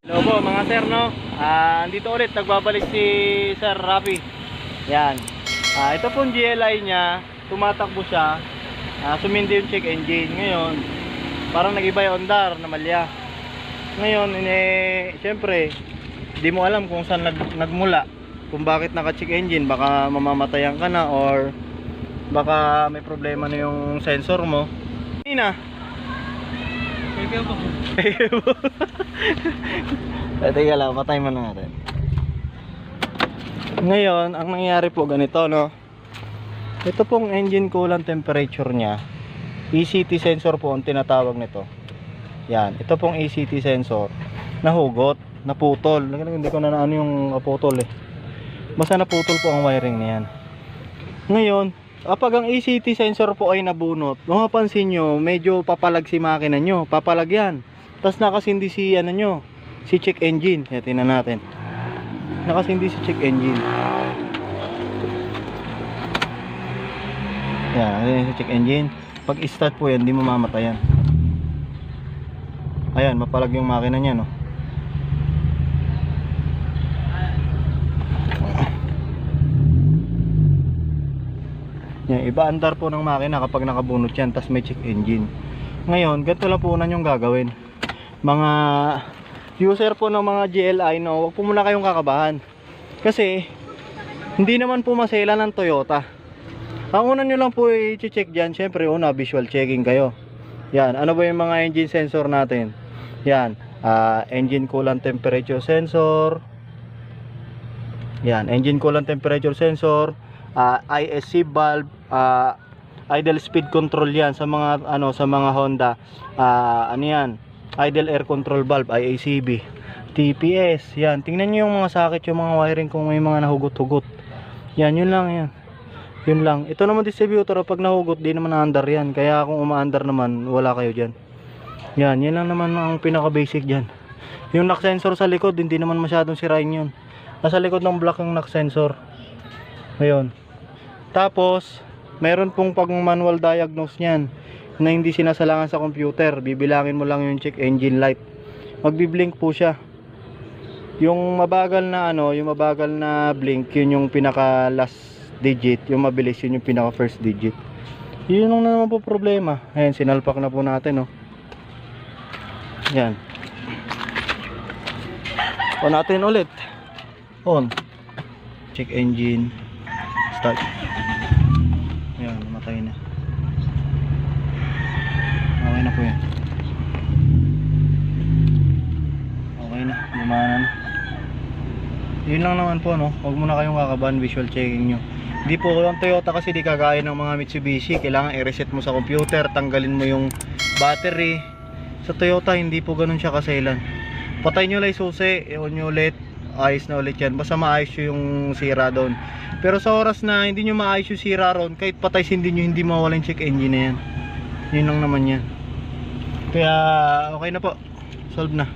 Hello po mga sir, no? Andito ulit, nagbabalik si Sir Rafi. Yan. Ito pong GLI niya, tumatakbo siya. Sumindi yung check engine. Ngayon, parang nag-iba yung ondar na malya. Ngayon, syempre, di mo alam kung saan nagmula. Kung bakit naka-check engine, baka mamamatayan ka na or baka may problema na yung sensor mo. Nina. Teka po. Teka lang, patay mo na natin. Ngayon, ang nangyayari po ganito, no? Ito pong engine coolant temperature nya, ECT sensor po ang tinatawag nito. Yan, ito pong ECT sensor nahugot, naputol. Hindi ko na ano yung naputol eh. Basta naputol po ang wiring niyan. Ngayon, kapag ang ECT sensor po ay nabunot, mapapansin nyo, medyo papalag si makina nyo. Papalag yan. Tapos nakasindi si ano nyo, si check engine. Kaya tingnan natin. Nakasindi si check engine. Yan, nakasindi si check engine. Pag start po yan, hindi mamamatay yan. Ayan, mapalag yung makina niya, no. Yan, iba andar po ng makina kapag nakabunot yan, tas may check engine. Ngayon, ganito lang po unan yung gagawin. Mga user po ng mga GLI, no, huwag po muna kayong kakabahan. Kasi, hindi naman po masela ng Toyota. Ang una nyo lang po i-check dyan, syempre una, visual checking kayo. Yan, ano ba yung mga engine sensor natin? Yan, engine coolant temperature sensor. Yan, engine coolant temperature sensor. ISC valve, idle speed control yan sa mga ano, sa mga Honda. Ano yan? Idle air control valve, IACV. TPS, yan. Tingnan niyo yung mga socket, yung mga wiring kung may mga nahugot-hugot. Yan, yun lang yan. Yun lang. Ito naman distributor, pag nahugot, di naman na-under yan. Kaya kung uma-under naman, wala kayo diyan. Yan, yan lang naman ang pinaka-basic diyan. Yung knock sensor sa likod, hindi naman masyadong sirain yun. Nasa likod ng block yung knock sensor. Ngayon. Tapos, meron pong pag manual diagnose niyan na hindi sinasalangan sa computer. Bibilangin mo lang yung check engine light. Magbi-blink po siya. Yung mabagal na ano, yung mabagal na blink, yun yung pinaka last digit. Yung mabilis, yun yung pinaka first digit. Yun lang na naman po problema. Ayan, sinalpak na po natin, oh. Yan. On natin ulit. On. Check engine. Start. Ayan, namatay na. Okay na po yan. Okay na, lumana na. Yun lang naman po, no. Huwag muna kayong kakabahan, visual checking nyo. Hindi po ang Toyota kasi di kagaya ng mga Mitsubishi. Kailangan i-reset mo sa computer, tanggalin mo yung battery. Sa Toyota hindi po ganun siya kaselan. Patay nyo lang yung susi, i-on nyo ulit, ayos na ulit yan. Basta maayos yung sira doon. Pero sa oras na hindi nyo maayos yung sira ron, kahit patay sindi nyo, hindi mawala yung check engine na yan. Yun lang naman yan. Kaya okay na po, solve na.